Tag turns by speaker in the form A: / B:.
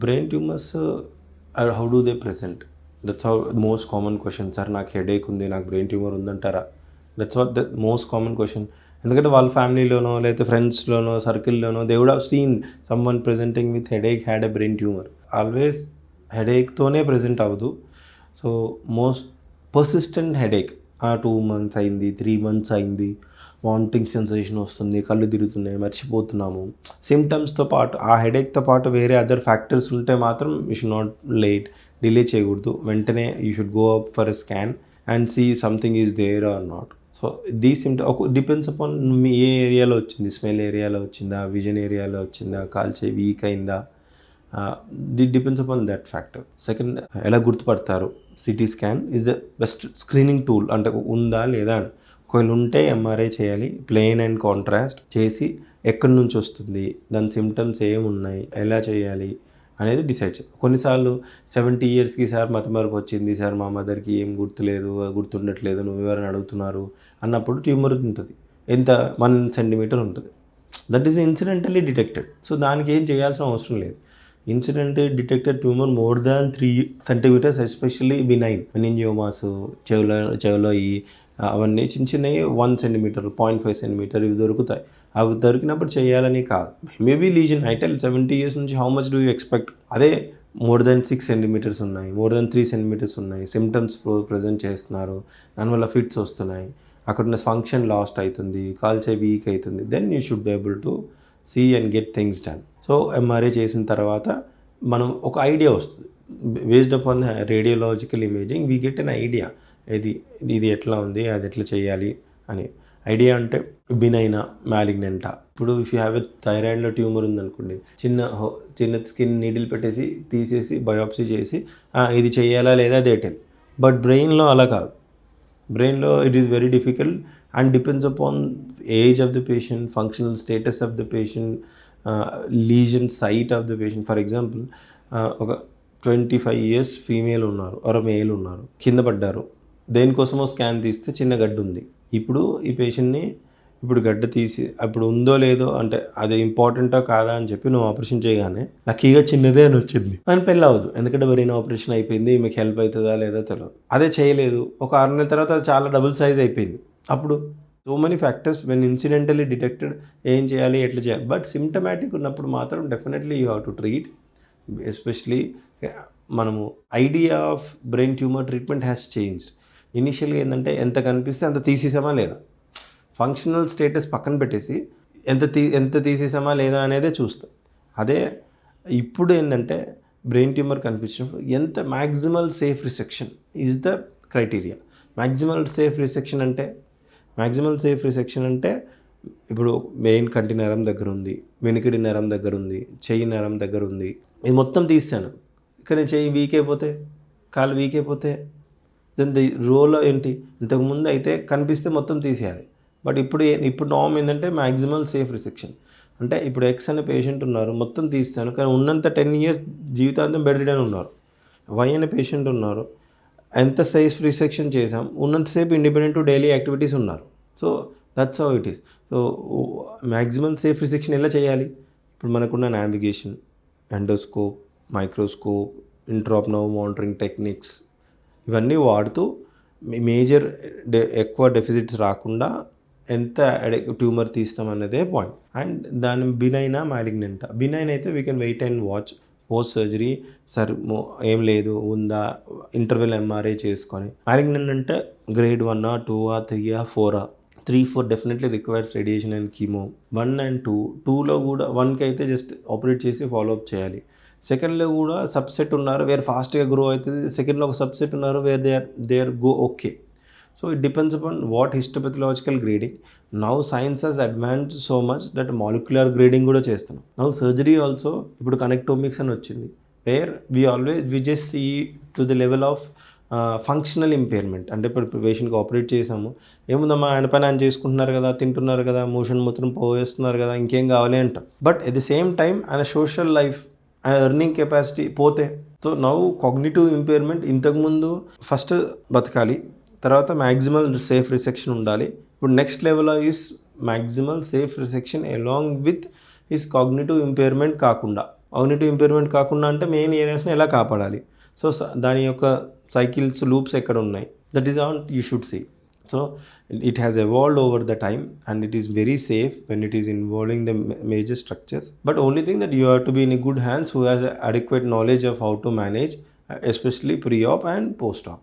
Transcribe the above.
A: Brain tumours how do they present? That's how most common question. Sir నాకు headache ఉంది, నాకు brain tumour ఉందంటారా? That's what the most common question. ఎందుకంటే వాళ్ళ ఫ్యామిలీలోనో లేకపోతే ఫ్రెండ్స్లోనో సర్కిల్లోనో they would have seen someone presenting with headache had a brain tumour. Always హెడేక్తోనే ప్రెజెంట్ అవ్వదు. So most persistent headache 2 months అయింది, 3 months అయింది, వామిటింగ్ సెన్సేషన్ వస్తుంది, కళ్ళు తిరుగుతున్నాయి, మర్చిపోతున్నాము, సిమ్టమ్స్తో పాటు ఆ హెడేక్తో పాటు వేరే అదర్ ఫ్యాక్టర్స్ ఉంటే మాత్రం యూ షుడ్ నాట్ డిలే చేయకూడదు. వెంటనే you should go up for a scan and see something is there or not. So the symptom depends upon మీ ఏ ఏరియాలో వచ్చింది. స్మెల్ ఏరియాలో వచ్చిందా, విజన్ ఏరియాలో వచ్చిందా, కాల్చే వీక్ అయిందా, depends upon that factor. Second, ఎలా గుర్తుపడతారు? CT scan is the best screening tool. అంటే ఉందా లేదా అని. ఒకవేళ ఉంటే ఎంఆర్ఐ చేయాలి, ప్లెయిన్ అండ్ కాంట్రాస్ట్ చేసి ఎక్కడి నుంచి వస్తుంది, దాని సిమ్టమ్స్ ఏమున్నాయి, ఎలా చేయాలి అనేది డిసైడ్ చేయాలి. కొన్నిసార్లు 70 yearsకి సార్ మతిమరుపు వచ్చింది సార్, మా మదర్కి ఏం గుర్తుండట్లేదు, నువ్వు ఎవరైనా అడుగుతున్నారు అన్నప్పుడు ట్యూమర్ ఉంటుంది. ఎంత 1 centimeter ఉంటుంది. That is incidentally detected. So దానికి ఏం చేయాల్సిన అవసరం లేదు. Incidental detected tumour more than 3 centimeters, especially benign meningiomas, చెవులో అవన్నీ చిన్నవి 1 centimeter, 0.5 centimeter ఇవి దొరుకుతాయి. అవి దొరికినప్పుడు చేయాలని కాదు. మేబీ లీజన్ ఐటెల్ 70 years నుంచి how much do you expect? అదే మోర్ దెన్ 6 centimeters ఉన్నాయి, మోర్ దెన్ 3 centimeters ఉన్నాయి, సిమ్టమ్స్ ప్రజెంట్ చేస్తున్నారు, దానివల్ల ఫిట్స్ వస్తున్నాయి, అక్కడ ఉన్న ఫంక్షన్ లాస్ట్ అవుతుంది, కాల్చే వీక్ అవుతుంది, then you should be able to see and get things done. So MRI చేసిన తర్వాత మనం ఒక ఐడియా వస్తుంది. Based upon radiological imaging we get an idea, ఇది ఎట్లా ఉంది, అది ఎట్లా చేయాలి అని. ఐడియా అంటే బినైనా, మ్యాలిగ్నెంటా. ఇప్పుడు ఇఫ్ యూ హ్యావ్ ఎ థైరాయిడ్లో ట్యూమర్ ఉందనుకోండి, చిన్న స్కిన్ నీడిల్ పెట్టేసి తీసేసి బయాప్సీ చేసి ఇది చేయాలా లేదా డేటెల్. బట్ బ్రెయిన్లో అలా కాదు. బ్రెయిన్లో it is very difficult and depends upon age of the patient, functional status of the patient, lesion site of the patient. For example, ఒక 25 years ఫీమేల్ ఉన్నారు ఆర్ మేల్ ఉన్నారు, కింద పడ్డారు, దేనికోసమో స్కాన్ తీస్తే చిన్న గడ్డ ఉంది. ఇప్పుడు ఈ పేషెంట్ని గడ్డ తీసి అప్పుడు ఉందో లేదో అంటే అది ఇంపార్టెంటో కాదా అని చెప్పి నువ్వు ఆపరేషన్ చేయగానే లక్కీగా చిన్నదే అని వచ్చింది అని పెళ్ళి అవ్వదు. ఎందుకంటే బ్రెయిన్ ఆపరేషన్ అయిపోయింది, మీకు హెల్ప్ అవుతుందా లేదా తెలియదు. అదే చేయలేదు, ఒక 6 నెలల తర్వాత అది చాలా డబుల్ సైజ్ అయిపోయింది. అప్పుడు so many factors when incidentally detected ఏం చేయాలి, ఎట్లా చేయాలి. బట్ సిమ్టమాటిక్ ఉన్నప్పుడు మాత్రం definitely you have to treat. Especially మనము idea of brain tumour treatment has changed. ఇనిషియల్గా ఏంటంటే ఎంత కనిపిస్తే అంత తీసేసామా లేదా, ఫంక్షనల్ స్టేటస్ పక్కన పెట్టేసి ఎంత తీసేసామా లేదా అనేదే చూస్తాం. అదే ఇప్పుడు ఏంటంటే బ్రెయిన్ ట్యూమర్ కనిపించినప్పుడు ఎంత maximal safe resection is the criteria. Maximal safe resection అంటే ఇప్పుడు మెయిన్ కంటి నరం దగ్గర ఉంది, వెనుకడి నరం దగ్గర ఉంది, చెయ్యి నరం దగ్గర ఉంది, ఇది మొత్తం తీస్తాను. కానీ చెయ్యి వీక్ అయిపోతే, కాలు వీక్ అయిపోతే దాని రోలో ఏంటి, ఇంతకుముందు అయితే కనిపిస్తే మొత్తం తీసేయాలి. బట్ ఇప్పుడు నార్మ్ ఏంటంటే మ్యాక్సిమల్ సేఫ్ రిసెక్షన్. అంటే ఇప్పుడు ఎక్స్ అనే పేషెంట్ ఉన్నారు, మొత్తం తీస్తాను, కానీ ఉన్నంత 10 years జీవితాంతం బెడ్ రిడన్ ఉన్నారు. వై అనే పేషెంట్ ఉన్నారు, ఎంత సేఫ్ రిసెక్షన్ చేసాం, ఉన్నంతసేపు ఇండిపెండెంట్ టు డైలీ యాక్టివిటీస్ ఉన్నారు. So that's how it is. So maximal safe resection ఎలా చేయాలి? ఇప్పుడు మనకున్న navigation, endoscope, microscope, intraop monitoring techniques ఇవన్నీ వాడుతూ మేజర్ ఎక్కువ డెఫిసిట్స్ రాకుండా ఎంత ట్యూమర్ తీస్తాం అన్నదే పాయింట్. అండ్ దాని బినైనా మ్యాలిగ్నెంటా. బినైన్ అయితే we can wait and watch post surgery, ఏం లేదు ఉందా, ఇంటర్వెల్ ఎంఆర్ఐ చేసుకొని. మ్యాలిగ్నెంట్ అంటే grade 1, 2, 3, 4. 3, 4 definitely requires radiation and chemo. 1 and 2, 2లో కూడా 1కి అయితే జస్ట్ ఆపరేట్ చేసి ఫాలోఅప్ చేయాలి. సెకండ్లో కూడా సబ్సెట్ ఉన్నారు వేర్ ఫాస్ట్గా గ్రో అవుతుంది, సెకండ్లో ఒక సబ్సెట్ ఉన్నారు where they are go okay. So it depends upon what histopathological grading. Now science has advanced so much that molecular grading కూడా చేస్తున్నాం. నౌ సర్జరీ ఆల్సో ఇప్పుడు కనెక్టోమిక్స్ అని వచ్చింది, where we just see to the level of functional impairment. అంటే ఇప్పుడు పేషెంట్కి operate చేసాము, ఏముందమ్మా ఆయన పని ఆయన చేసుకుంటున్నారు కదా, తింటున్నారు కదా, మోషన్ మొత్తం పోయేస్తున్నారు కదా, ఇంకేం కావాలి అంటాం. But at the same time ఆయన సోషల్ లైఫ్, ఆయన ఎర్నింగ్ కెపాసిటీ పోతే, సో నౌ కాగ్నిటివ్ ఇంపైర్మెంట్. ఇంతకుముందు ఫస్ట్ బతకాలి, తర్వాత మ్యాక్సిమల్ సేఫ్ రిసెక్షన్ ఉండాలి. ఇప్పుడు next level is maximal safe resection along with his cognitive impairment కాకుండా కాగ్నిటివ్ ఇంపైర్మెంట్ కాకుండా అంటే మెయిన్ ఏరియాస్ని ఎలా కాపాడాలి. సో దాని యొక్క సైకిల్స్ లూప్స్ ఎక్కడ ఉన్నాయి, that is all you should see. So it has evolved over the time and it is very safe when it is involving the major structures, but only thing that you have to be in a good hands who has adequate knowledge of how to manage, especially pre-op and post-op.